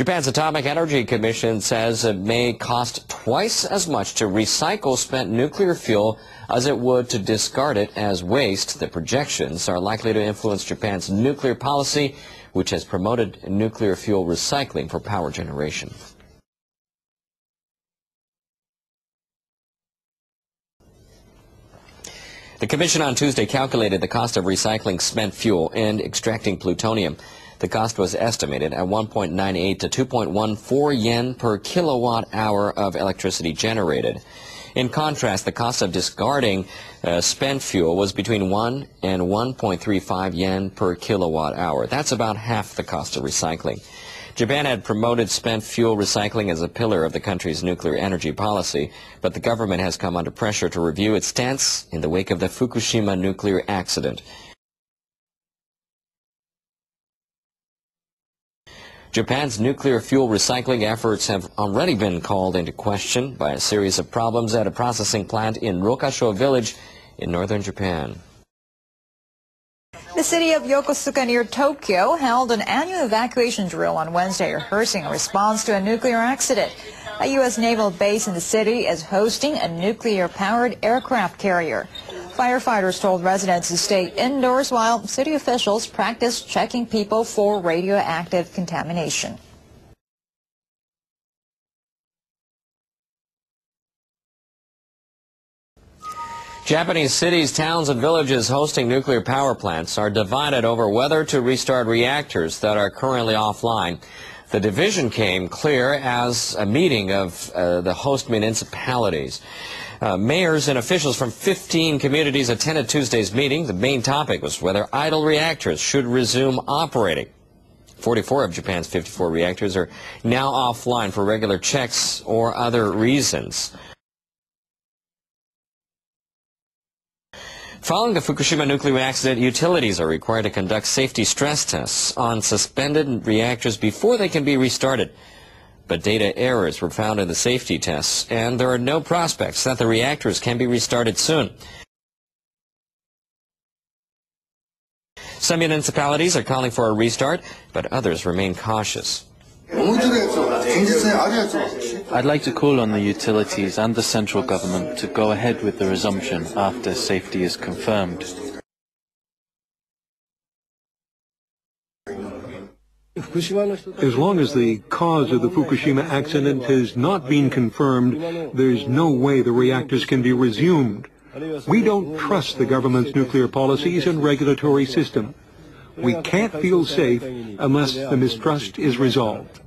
Japan's Atomic Energy Commission says it may cost twice as much to recycle spent nuclear fuel as it would to discard it as waste. The projections are likely to influence Japan's nuclear policy, which has promoted nuclear fuel recycling for power generation. The Commission on Tuesday calculated the cost of recycling spent fuel and extracting plutonium. The cost was estimated at 1.98 to 2.14 yen per kilowatt hour of electricity generated. In contrast, the cost of discarding spent fuel was between 1 and 1.35 yen per kilowatt hour. That's about half the cost of recycling. Japan had promoted spent fuel recycling as a pillar of the country's nuclear energy policy, but the government has come under pressure to review its stance in the wake of the Fukushima nuclear accident. Japan's nuclear fuel recycling efforts have already been called into question by a series of problems at a processing plant in Rokasho village in northern Japan. The city of Yokosuka near Tokyo held an annual evacuation drill on Wednesday, rehearsing a response to a nuclear accident. A U.S. naval base in the city is hosting a nuclear-powered aircraft carrier. Firefighters told residents to stay indoors while city officials practiced checking people for radioactive contamination. Japanese cities, towns, and villages hosting nuclear power plants are divided over whether to restart reactors that are currently offline. The division came clear as a meeting of the host municipalities. Mayors and officials from 15 communities attended Tuesday's meeting. The main topic was whether idle reactors should resume operating. 44 of Japan's 54 reactors are now offline for regular checks or other reasons. Following the Fukushima nuclear accident, utilities are required to conduct safety stress tests on suspended reactors before they can be restarted. But data errors were found in the safety tests, and there are no prospects that the reactors can be restarted soon. Some municipalities are calling for a restart, but others remain cautious. I'd like to call on the utilities and the central government to go ahead with the resumption after safety is confirmed. As long as the cause of the Fukushima accident has not been confirmed, there's no way the reactors can be resumed. We don't trust the government's nuclear policies and regulatory system. We can't feel safe unless the mistrust is resolved.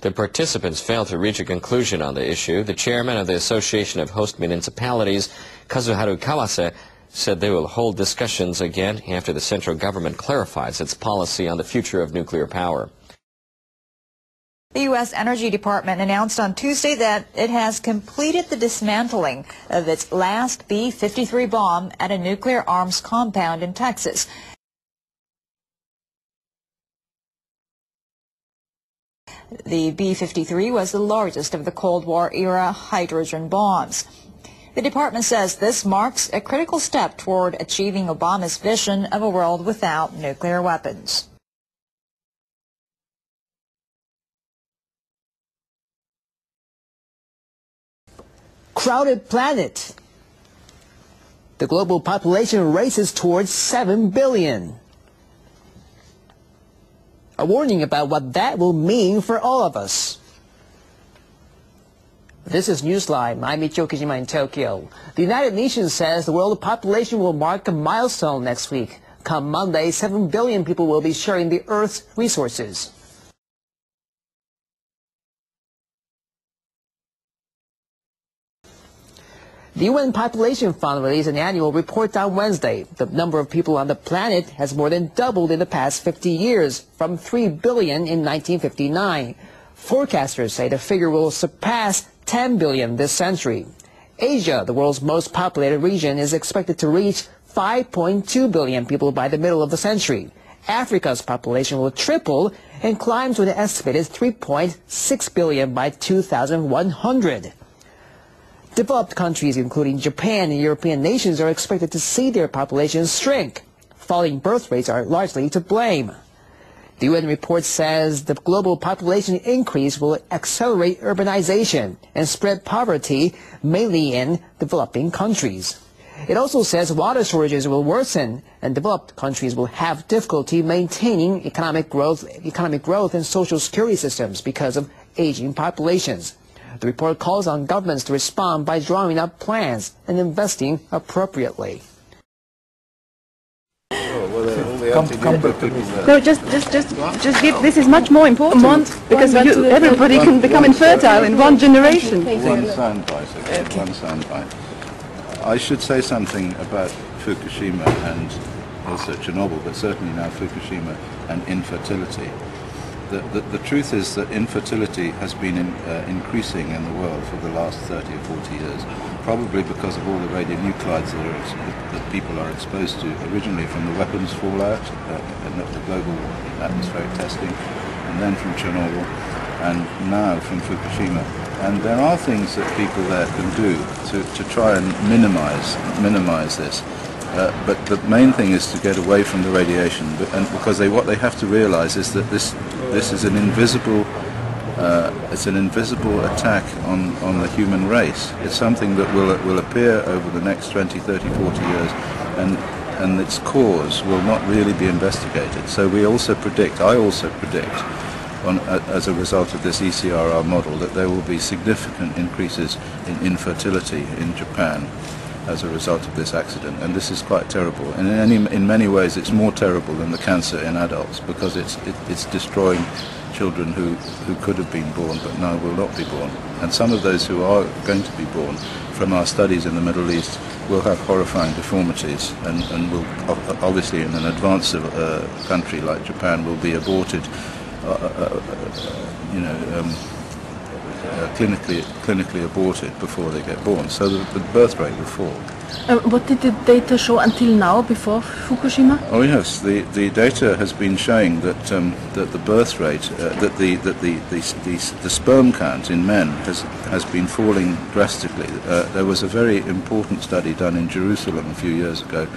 The participants failed to reach a conclusion on the issue. The chairman of the Association of Host Municipalities, Kazuharu Kawase, said they will hold discussions again after the central government clarifies its policy on the future of nuclear power. The U.S. Energy Department announced on Tuesday that it has completed the dismantling of its last B-53 bomb at a nuclear arms compound in Texas. The B-53 was the largest of the Cold War-era hydrogen bombs. The department says this marks a critical step toward achieving Obama's vision of a world without nuclear weapons. Crowded planet. The global population races towards 7 billion. A warning about what that will mean for all of us. This is Newsline. I'm Michio Kijima in Tokyo. The United Nations says the world population will mark a milestone next week. Come Monday, 7 billion people will be sharing the Earth's resources. The UN Population Fund released an annual report on Wednesday. The number of people on the planet has more than doubled in the past 50 years, from 3 billion in 1959. Forecasters say the figure will surpass 10 billion this century. Asia, the world's most populated region, is expected to reach 5.2 billion people by the middle of the century. Africa's population will triple and climb to an estimated 3.6 billion by 2100. Developed countries, including Japan and European nations, are expected to see their populations shrink. falling birth rates are largely to blame. The UN report says the global population increase will accelerate urbanization and spread poverty, mainly in developing countries. It also says water shortages will worsen and developed countries will have difficulty maintaining economic growth and social security systems because of aging populations. The report calls on governments to respond by drawing up plans and investing appropriately. No, just give. This is much more important because everybody can become infertile in one generation. One soundbite. I should say something about Fukushima and also Chernobyl, but certainly now Fukushima and infertility. The truth is that infertility has been increasing in the world for the last 30 or 40 years, probably because of all the radionuclides that people are exposed to, originally from the weapons fallout and the global atmospheric testing, and then from Chernobyl, and now from Fukushima. And there are things that people there can do to try and minimize this. But the main thing is to get away from the radiation, and because what they have to realize is that this is an invisible attack on the human race. It's something that will appear over the next 20, 30, 40 years, and its cause will not really be investigated. So I also predict, as a result of this ECRR model, that there will be significant increases in infertility in Japan as a result of this accident, and this is quite terrible. And in many ways it's more terrible than the cancer in adults, because it's destroying children who could have been born but now will not be born. And some of those who are going to be born, from our studies in the Middle East, will have horrifying deformities, and will obviously, in an advanced country like Japan, will be aborted clinically aborted before they get born, so the birth rate will fall. What did the data show until now, before Fukushima? Oh yes, the data has been showing that that the birth rate, that the sperm count in men has been falling drastically. There was a very important study done in Jerusalem a few years ago,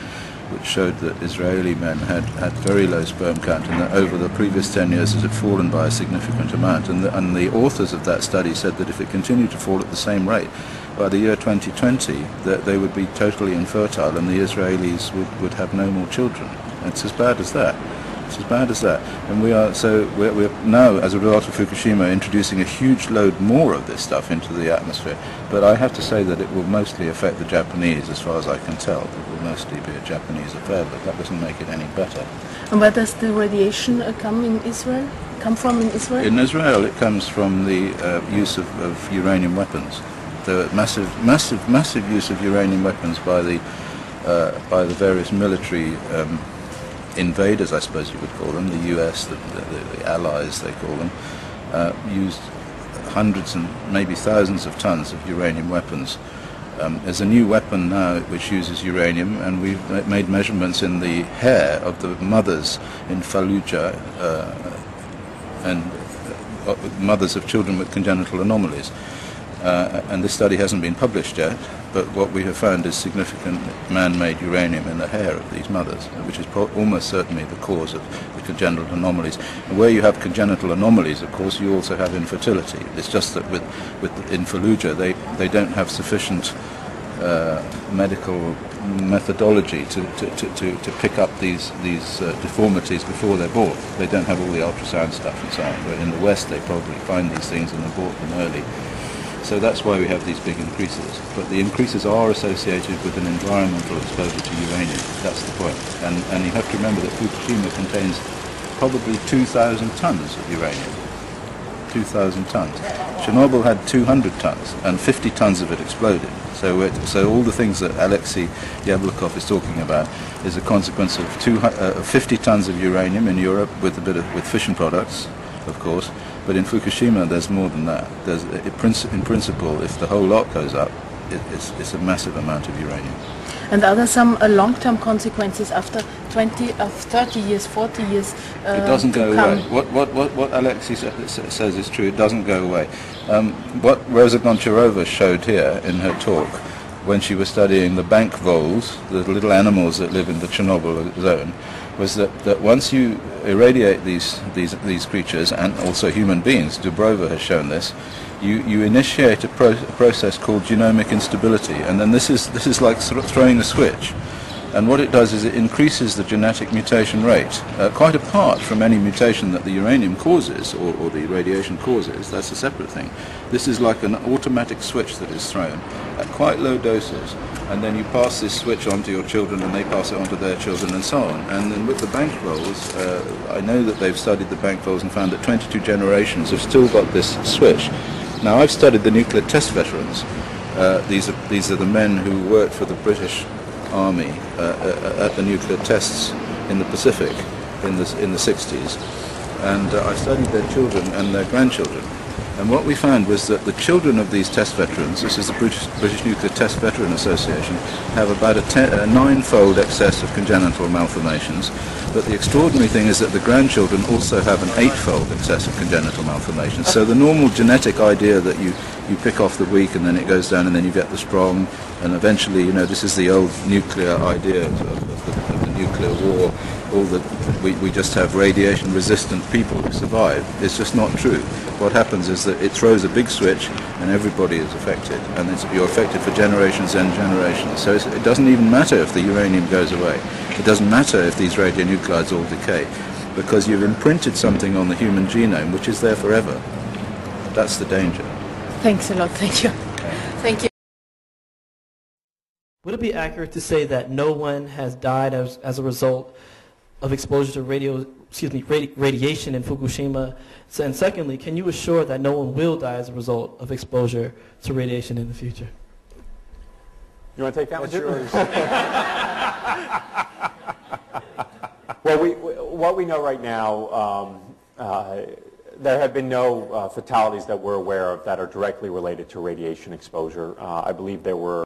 which showed that Israeli men had very low sperm count, and that over the previous 10 years it had fallen by a significant amount. And the authors of that study said that if it continued to fall at the same rate, by the year 2020, that they would be totally infertile, and the Israelis would have no more children. It's as bad as that. It's as bad as that. And we're now, as a result of Fukushima, introducing a huge load more of this stuff into the atmosphere. But I have to say that it will mostly affect the Japanese, as far as I can tell. It will mostly be a Japanese affair, but that doesn't make it any better. And where does the radiation come from in Israel? In Israel, it comes from the use of uranium weapons. The massive use of uranium weapons by the various military invaders, I suppose you would call them, the US, the allies they call them, used hundreds and maybe thousands of tons of uranium weapons. There's a new weapon now which uses uranium, and we've made measurements in the hair of the mothers in Fallujah and mothers of children with congenital anomalies. And this study hasn't been published yet, but what we have found is significant man-made uranium in the hair of these mothers, which is almost certainly the cause of the congenital anomalies. And where you have congenital anomalies, of course, you also have infertility. It's just that in Fallujah, they don't have sufficient medical methodology to pick up these deformities before they're born. They don't have all the ultrasound stuff and so on. But in the West, they probably find these things and abort them early. So that's why we have these big increases. But the increases are associated with an environmental exposure to uranium. That's the point. And you have to remember that Fukushima contains probably 2,000 tons of uranium. 2,000 tons. Chernobyl had 200 tons, and 50 tons of it exploded. So all the things that Alexei Yablokov is talking about is a consequence of 50 tons of uranium in Europe with fission products, of course. But in Fukushima, there's more than that. In principle, if the whole lot goes up, it's a massive amount of uranium. And are there some long-term consequences after 20, 30 years, 40 years? It doesn't go away. What Alexei says is true. It doesn't go away. What Rosa Goncharova showed here in her talk when she was studying the bank voles, the little animals that live in the Chernobyl zone, was that once you irradiate these creatures, and also human beings, Dubrova has shown this, you initiate a process called genomic instability, and then this is like throwing a switch. And what it does is it increases the genetic mutation rate, quite apart from any mutation that the uranium causes or the radiation causes. That's a separate thing. This is like an automatic switch that is thrown at quite low doses, and then you pass this switch on to your children and they pass it on to their children and so on. And then with the bank voles, I know that they've studied the bank voles and found that 22 generations have still got this switch. Now, I've studied the nuclear test veterans. These are the men who worked for the British Army at the nuclear tests in the Pacific in the 60s, and I studied their children and their grandchildren, and what we found was that the children of these test veterans, this is the British Nuclear Test Veteran Association, have about a 9-fold excess of congenital malformations, but the extraordinary thing is that the grandchildren also have an 8-fold excess of congenital malformations. So the normal genetic idea that you pick off the weak and then it goes down and then you get the strong, and eventually, you know, this is the old nuclear idea of the nuclear war, we just have radiation-resistant people who survive. It's just not true. What happens is that it throws a big switch and everybody is affected, and you're affected for generations and generations. So it doesn't even matter if the uranium goes away. It doesn't matter if these radionuclides all decay, because you've imprinted something on the human genome which is there forever. That's the danger. Thanks a lot. Thank you. Thank you. Would it be accurate to say that no one has died as a result of exposure to radiation in Fukushima? And secondly, can you assure that no one will die as a result of exposure to radiation in the future? You want to take that one, too? Well, what we know right now, there have been no fatalities that we're aware of that are directly related to radiation exposure. I believe there were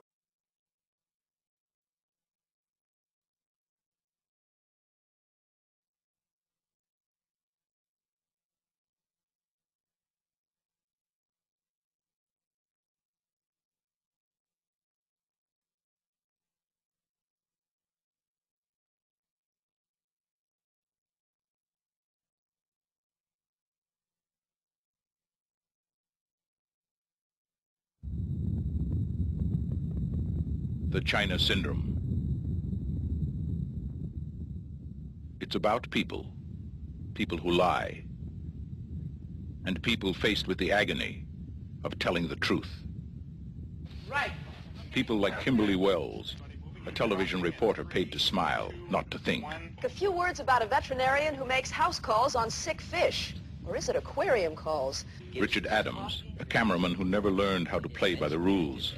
the China Syndrome. It's about people who lie, and people faced with the agony of telling the truth. Right. People like Kimberly Wells, a television reporter paid to smile, not to think. A few words about a veterinarian who makes house calls on sick fish. Or is it aquarium calls? Richard Adams, a cameraman who never learned how to play by the rules.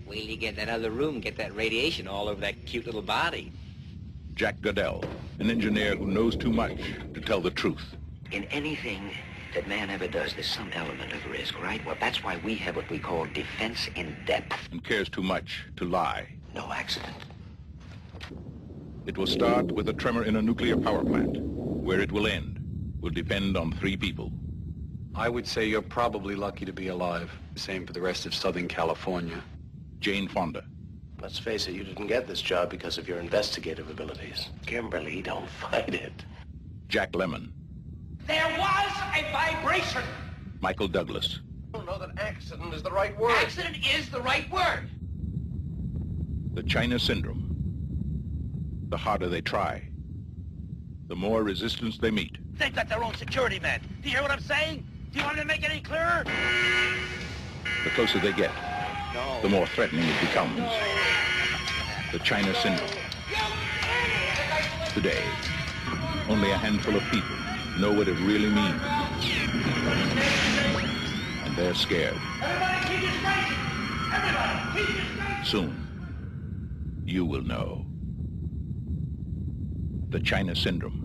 Wait till you get in that other room, get that radiation all over that cute little body. Jack Goodell, an engineer who knows too much to tell the truth. In anything that man ever does, there's some element of risk, right? Well, that's why we have what we call defense in depth. And cares too much to lie. No accident. It will start with a tremor in a nuclear power plant. Where it will end will depend on 3 people. I would say you're probably lucky to be alive. Same for the rest of Southern California. Jane Fonda. Let's face it, you didn't get this job because of your investigative abilities. Kimberly, don't fight it. Jack Lemmon. There was a vibration. Michael Douglas. I don't know that accident is the right word. Accident is the right word. The China Syndrome. The harder they try, the more resistance they meet. They've got their own security men. Do you hear what I'm saying? Do you want me to make it any clearer? The closer they get, the more threatening it becomes. The China Syndrome. Today, only a handful of people know what it really means. And they're scared. Soon, you will know. The China Syndrome.